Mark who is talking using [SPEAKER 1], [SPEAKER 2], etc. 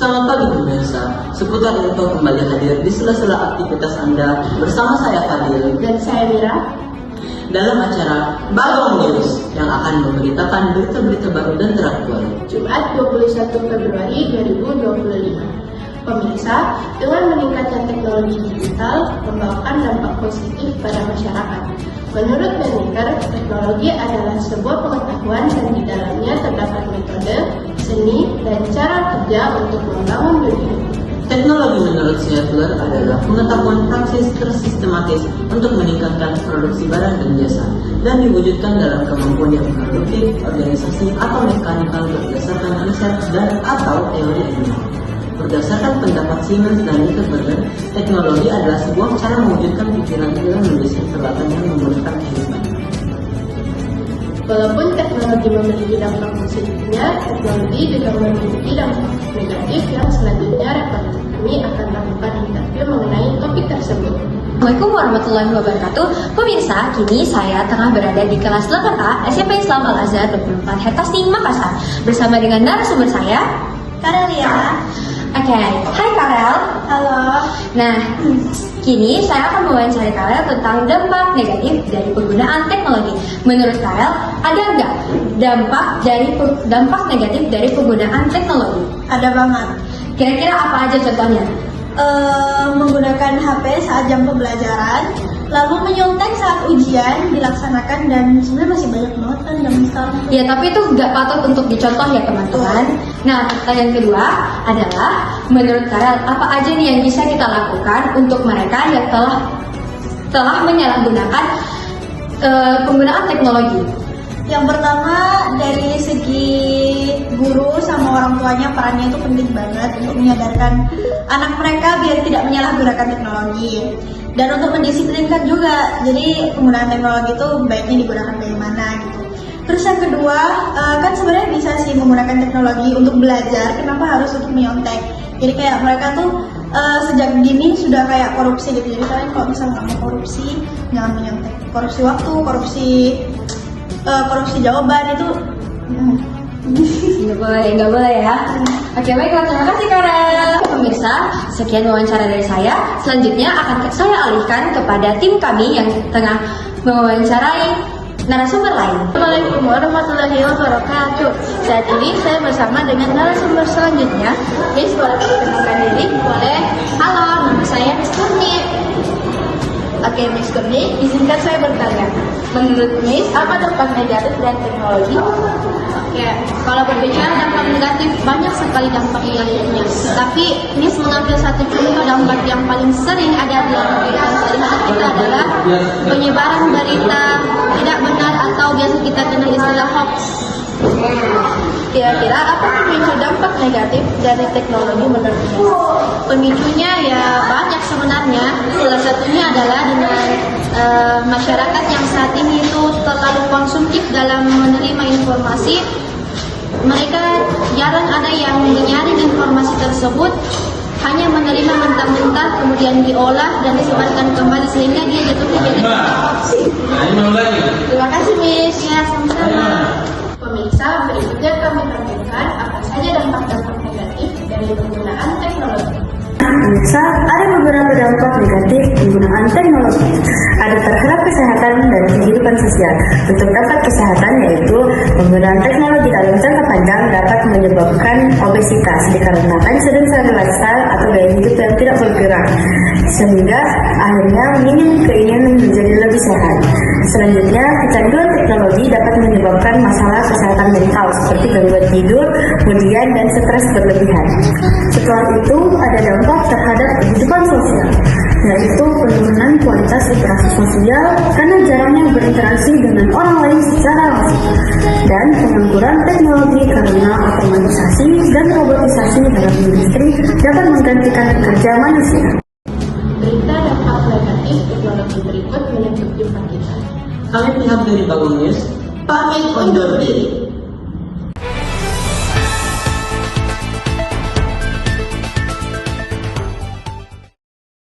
[SPEAKER 1] Selamat pagi pemirsa, seputar info kembali hadir di sela-sela aktivitas Anda bersama saya Fadil
[SPEAKER 2] dan saya Mira
[SPEAKER 1] dalam acara Bagong News yang akan memberitakan berita-berita baru dan teraktual.
[SPEAKER 2] Jumat 21 Februari 2025. Pemirsa, dengan meningkatnya teknologi digital membawakan dampak positif pada masyarakat. Menurut Banneker, teknologi adalah sebuah pengetahuan dan di dalamnya terdapat metode, seni, dan cara kerja untuk membangun dunia.
[SPEAKER 1] Teknologi menurut Siatler adalah pengetahuan praksis tersistematis untuk meningkatkan produksi barang dan jasa dan diwujudkan dalam kemampuan yang produktif, organisasi, atau mekanikal berdasarkan riset dan atau teori ilmiah. Berdasarkan pendapat Siemens dan Rickenbacker, teknologi adalah sebuah cara mewujudkan pikiran dalam mendesain peralatan yang memudahkan kehidupan.
[SPEAKER 2] Walaupun teknologi memiliki dampak positifnya, teknologi juga memiliki dampak negatif yang selanjutnya reporter kami akan lakukan interview mengenai topik tersebut.
[SPEAKER 3] Assalamualaikum warahmatullahi wabarakatuh. Pemirsa, kini saya tengah berada di kelas 8A SMP Islam Al-Azhar 24 Hertasting, Makassar bersama dengan narasumber saya, Karelia. Oke, hai Karel.
[SPEAKER 2] Halo.
[SPEAKER 3] Nah, kini saya akan mewawancari Karel tentang dampak negatif dari penggunaan teknologi. Menurut Karel, ada nggak dampak negatif dari penggunaan teknologi?
[SPEAKER 4] Ada banget.
[SPEAKER 3] Kira-kira apa aja contohnya?
[SPEAKER 4] Menggunakan HP saat jam pembelajaran, lalu menyontek saat ujian dilaksanakan, dan sebenarnya masih banyak banget kan zaman sekarang.
[SPEAKER 3] Ya, tapi itu nggak patut untuk dicontoh ya teman-teman. Nah, pertanyaan kedua adalah, menurut Karel, apa aja nih yang bisa kita lakukan untuk mereka yang telah menyalahgunakan penggunaan teknologi?
[SPEAKER 4] Yang pertama, dari segi guru sama orang tuanya, perannya itu penting banget untuk menyadarkan anak mereka biar tidak menyalahgunakan teknologi. Dan untuk mendisiplinkan juga, jadi penggunaan teknologi itu baiknya digunakan bagaimana gitu. Terus yang kedua, kan sebenarnya bisa sih menggunakan teknologi untuk belajar, kenapa harus untuk menyontek? Jadi kayak mereka tuh sejak dini sudah kayak korupsi gitu. Jadi kalian kalau misalnya nggak mau korupsi, jangan menyontek. Korupsi waktu, korupsi jawaban itu
[SPEAKER 3] Nggak boleh ya. Oke, baiklah, terima kasih Karel. Pemirsa, sekian wawancara dari saya. Selanjutnya akan saya alihkan kepada tim kami yang tengah mewawancarai narasumber lain.
[SPEAKER 2] Assalamualaikum warahmatullahi wabarakatuh. Saat ini saya bersama dengan narasumber selanjutnya. Miss, boleh perkenalkan diri? Boleh. Halo, nama saya Miss Kurni. Oke, Miss Kurni, izinkan saya bertanya. Menurut Miss, apa dampak negatif dari teknologi? Oke, kalau berbicara dampak negatif, banyak sekali dampak negatifnya. Tapi Miss mengambil satu contoh dampak yang paling sering ada di kehidupan sehari-hari kita adalah penyebaran berita tidak benar atau biasa kita kenal istilah hoax. Kira-kira apa pemicu dampak negatif dari teknologi menurut Miss? Pemicunya ya banyak sebenarnya. Salah satunya adalah dengan masyarakat yang saat ini itu terlalu konsumtif dalam menerima informasi. Mereka jarang ada yang menyaring informasi tersebut, hanya menerima mentah-mentah kemudian diolah dan disebarkan kembali sehingga dia jatuhnya jadi hoax. Terima kasih Miss. Ya, sama-sama. Pemirsa, berikutnya kami tampilkan apa saja dampak-dampak negatif dari penggunaan teknologi.
[SPEAKER 5] Pemirsa, ada beberapa dampak negatif penggunaan teknologi. Ada terhadap kesehatan dan kehidupan sosial. Untuk dampak kesehatan yaitu penggunaan teknologi dalam jangka panjang dapat menyebabkan obesitas dikarenakan sedentary lifestyle atau gaya hidup yang tidak bergerak, sehingga akhirnya minim keinginan menjadi lebih sehat. Selanjutnya, kecanduan teknologi dapat menyebabkan masalah kesehatan mental seperti gangguan tidur, kemudian dan stres berlebihan. Setelah itu, ada dampak terhadap kehidupan sosial, yaitu penurunan kualitas interaksi sosial karena jarangnya berinteraksi dengan orang lain secara langsung, dan pengangguran teknologi karena otomatisasi dan robotisasi dalam industri dapat menggantikan kerja manusia.
[SPEAKER 2] Berita dampak negatif teknologi berikut menutup jumpa kita.
[SPEAKER 1] Kami pihak dari Bagong News pamit undur diri.